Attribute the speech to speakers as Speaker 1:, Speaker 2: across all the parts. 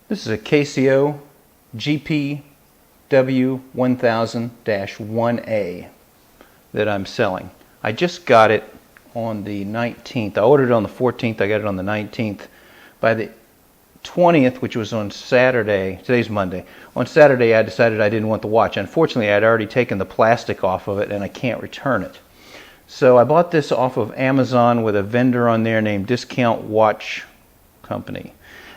Speaker 1: This is a Casio GPW1000-1A that I'm selling. I just got it on the 19th. I ordered it on the 14th. I got it on the 19th. By the 20th, which was on Saturday, today's Monday, on Saturday I decided I didn't want the watch. Unfortunately, I had already taken the plastic off of it and I can't return it. So I bought this off of Amazon with a vendor on there named Discount Watch Company.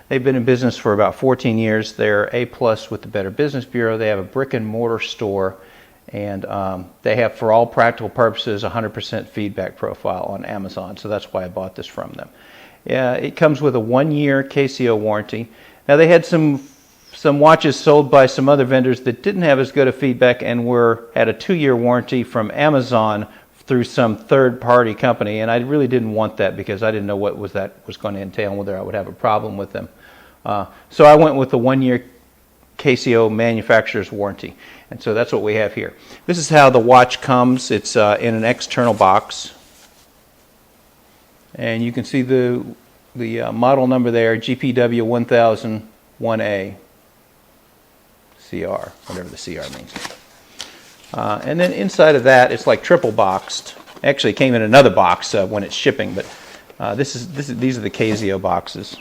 Speaker 1: They've been in business for about 14 years. They're A+ with the Better Business Bureau. They have a brick and mortar store, and they have, for all practical purposes, 100% feedback profile on Amazon. So that's why I bought this from them. It comes with a 1-year Casio warranty. Now, they had some watches sold by some other vendors that didn't have as good a feedback and had a 2-year warranty from Amazon through some third-party company, and I really didn't want that because I didn't know what that was going to entail and whether I would have a problem with them. So I went with the 1-year Casio manufacturer's warranty, and so that's what we have here. This is how the watch comes. It's in an external box, and you can see the model number there, GPW1000-1A CR, whatever the CR means. And then inside of that, it's like triple boxed. Actually, it came in another box when it's shipping, but these are the Casio boxes.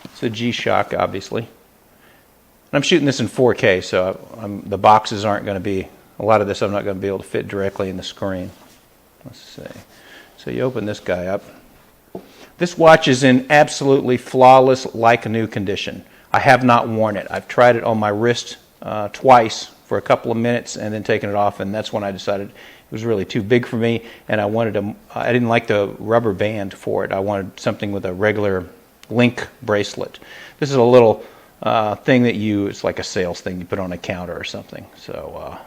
Speaker 1: It's a G-Shock, obviously. And I'm shooting this in 4K, so the boxes aren't going to be, a lot of this I'm not going to be able to fit directly in the screen. Let's see. So you open this guy up. This watch is in absolutely flawless, like new condition. I have not worn it. I've tried it on my wrist twice for a couple of minutes and then taken it off, and that's when I decided it was really too big for me, and I didn't like the rubber band for it. I wanted something with a regular link bracelet. This is a little thing that it's like a sales thing you put on a counter or something. So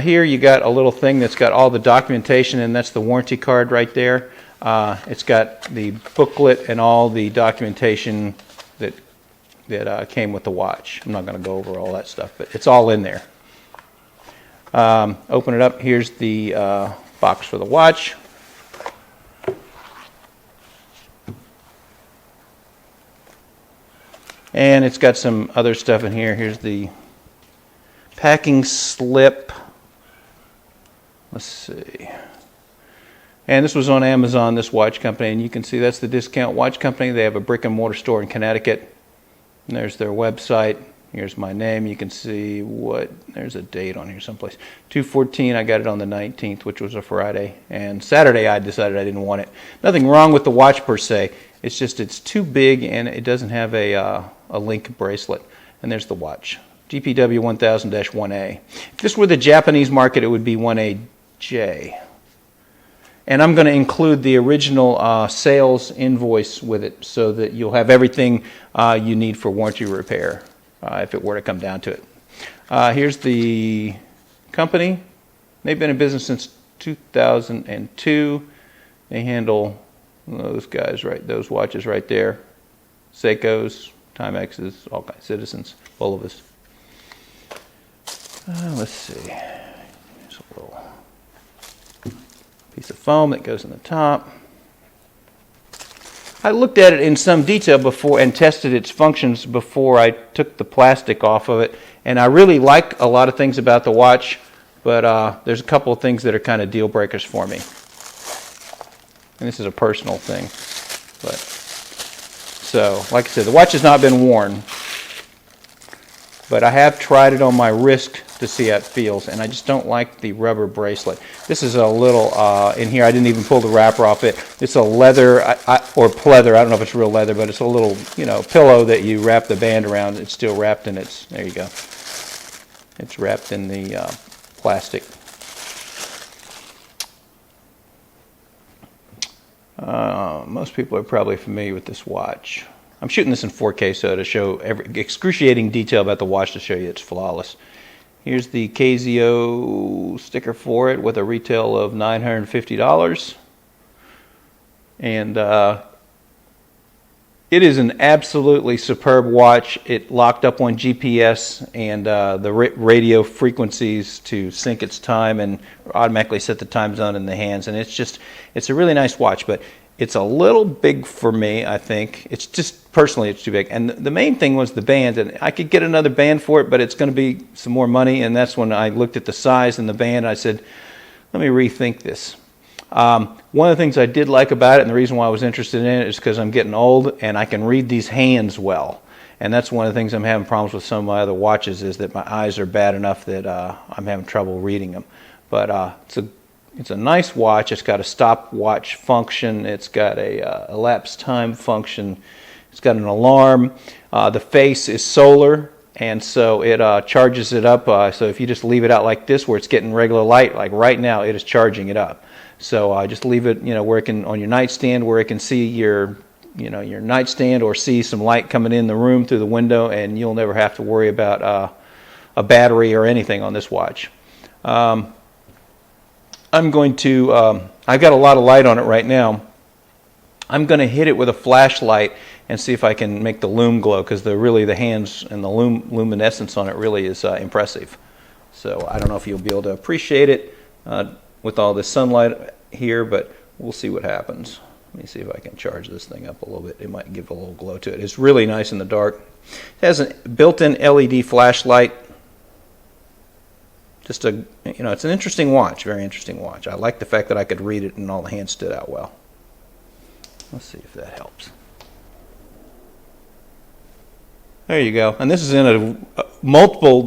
Speaker 1: here you got a little thing that's got all the documentation, and that's the warranty card right there. It's got the booklet and all the documentation that came with the watch. I'm not going to go over all that stuff, but it's all in there. Open it up. Here's the box for the watch. And it's got some other stuff in here. Here's the packing slip. Let's see. And this was on Amazon, this watch company, and you can see that's the Discount Watch Company. They have a brick and mortar store in Connecticut. And there's their website. Here's my name. You can see there's a date on here someplace. 2/14, I got it on the 19th, which was a Friday. And Saturday I decided I didn't want it. Nothing wrong with the watch per se. It's just it's too big and it doesn't have a link bracelet. And there's the watch. GPW1000-1A. If this were the Japanese market, it would be 1A G. And I'm going to include the original sales invoice with it so that you'll have everything you need for warranty repair if it were to come down to it. Here's the company. They've been in business since 2002. They handle those watches right there. Seikos, Timexes, all kinds, Citizens, all of us. Let's see. There's a little piece of foam that goes in the top. I looked at it in some detail before and tested its functions before I took the plastic off of it, and I really like a lot of things about the watch, but there's a couple of things that are kind of deal breakers for me. And this is a personal thing. But so, like I said, the watch has not been worn, but I have tried it on my wrist to see how it feels, and I just don't like the rubber bracelet. This is a little, in here, I didn't even pull the wrapper off it. It's a leather, or pleather, I don't know if it's real leather, but it's a little, pillow that you wrap the band around. It's still wrapped in there you go. It's wrapped in the plastic. Most people are probably familiar with this watch. I'm shooting this in 4K so to show excruciating detail about the watch to show you it's flawless. Here's the Casio sticker for it with a retail of $950. And It is an absolutely superb watch. It locked up on GPS and the radio frequencies to sync its time and automatically set the time zone in the hands. And it's a really nice watch, but it's a little big for me, I think. It's just, personally, it's too big. And the main thing was the band. And I could get another band for it, but it's going to be some more money. And that's when I looked at the size and the band. And I said, let me rethink this. One of the things I did like about it, and the reason why I was interested in it, is because I'm getting old and I can read these hands well. And that's one of the things I'm having problems with some of my other watches, is that my eyes are bad enough that I'm having trouble reading them. But it's a nice watch. It's got a stopwatch function. It's got a elapsed time function. It's got an alarm. The face is solar, and so it charges it up. So if you just leave it out like this, where it's getting regular light, like right now, it is charging it up. So just leave it, where it can, on your nightstand, where it can see your nightstand or see some light coming in the room through the window, and you'll never have to worry about a battery or anything on this watch. I'm going to, I've got a lot of light on it right now. I'm going to hit it with a flashlight and see if I can make the lume glow, because the hands and the luminescence on it really is impressive. So I don't know if you'll be able to appreciate it with all this sunlight here, but we'll see what happens. Let me see if I can charge this thing up a little bit. It might give a little glow to it. It's really nice in the dark. It has a built-in LED flashlight. Just it's an interesting watch, very interesting watch. I like the fact that I could read it and all the hands stood out well. Let's see if that helps. There you go. And this is in a multiple,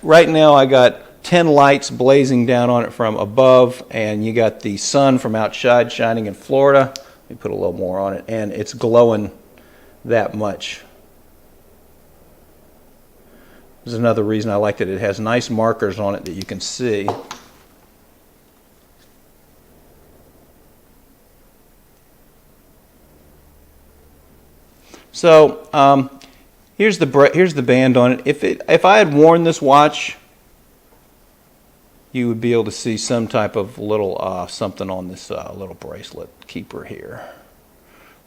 Speaker 1: right now I got 10 lights blazing down on it from above, and you got the sun from outside shining in Florida. Let me put a little more on it, and it's glowing that much. There's another reason I liked it. It has nice markers on it that you can see. So here's the band on it. If I had worn this watch, you would be able to see some type of little something on this little bracelet keeper here.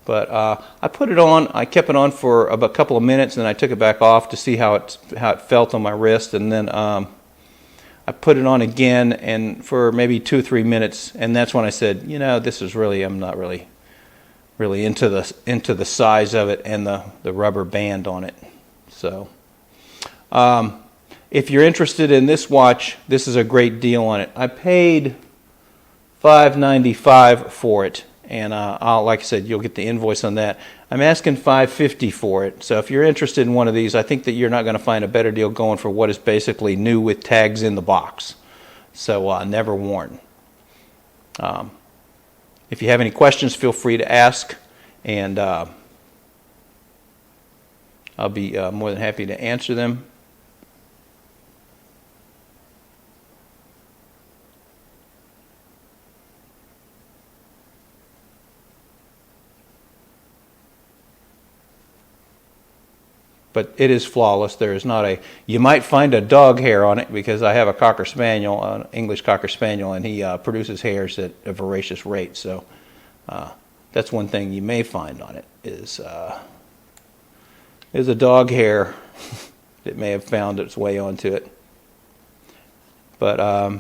Speaker 1: But I put it on. I kept it on for about a couple of minutes, and then I took it back off to see how it felt on my wrist, and then I put it on again, and for maybe 2 or 3 minutes, and that's when I said, this is really, I'm not really into the size of it and the rubber band on it. So if you're interested in this watch, this is a great deal on it. I paid $595 for it, and like I said, you'll get the invoice on that. I'm asking $550 for it. So if you're interested in one of these, I think that you're not going to find a better deal going for what is basically new with tags in the box. So never worn. If you have any questions, feel free to ask, and I'll be more than happy to answer them. But it is flawless. There is not you might find a dog hair on it, because I have a Cocker Spaniel, an English Cocker Spaniel, and he produces hairs at a voracious rate. So that's one thing you may find on it is a dog hair that may have found its way onto it. But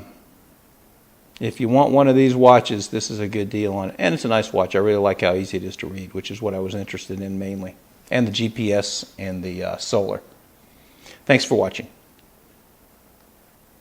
Speaker 1: if you want one of these watches, this is a good deal on it. And it's a nice watch. I really like how easy it is to read, which is what I was interested in mainly. And the GPS and the solar. Thanks for watching.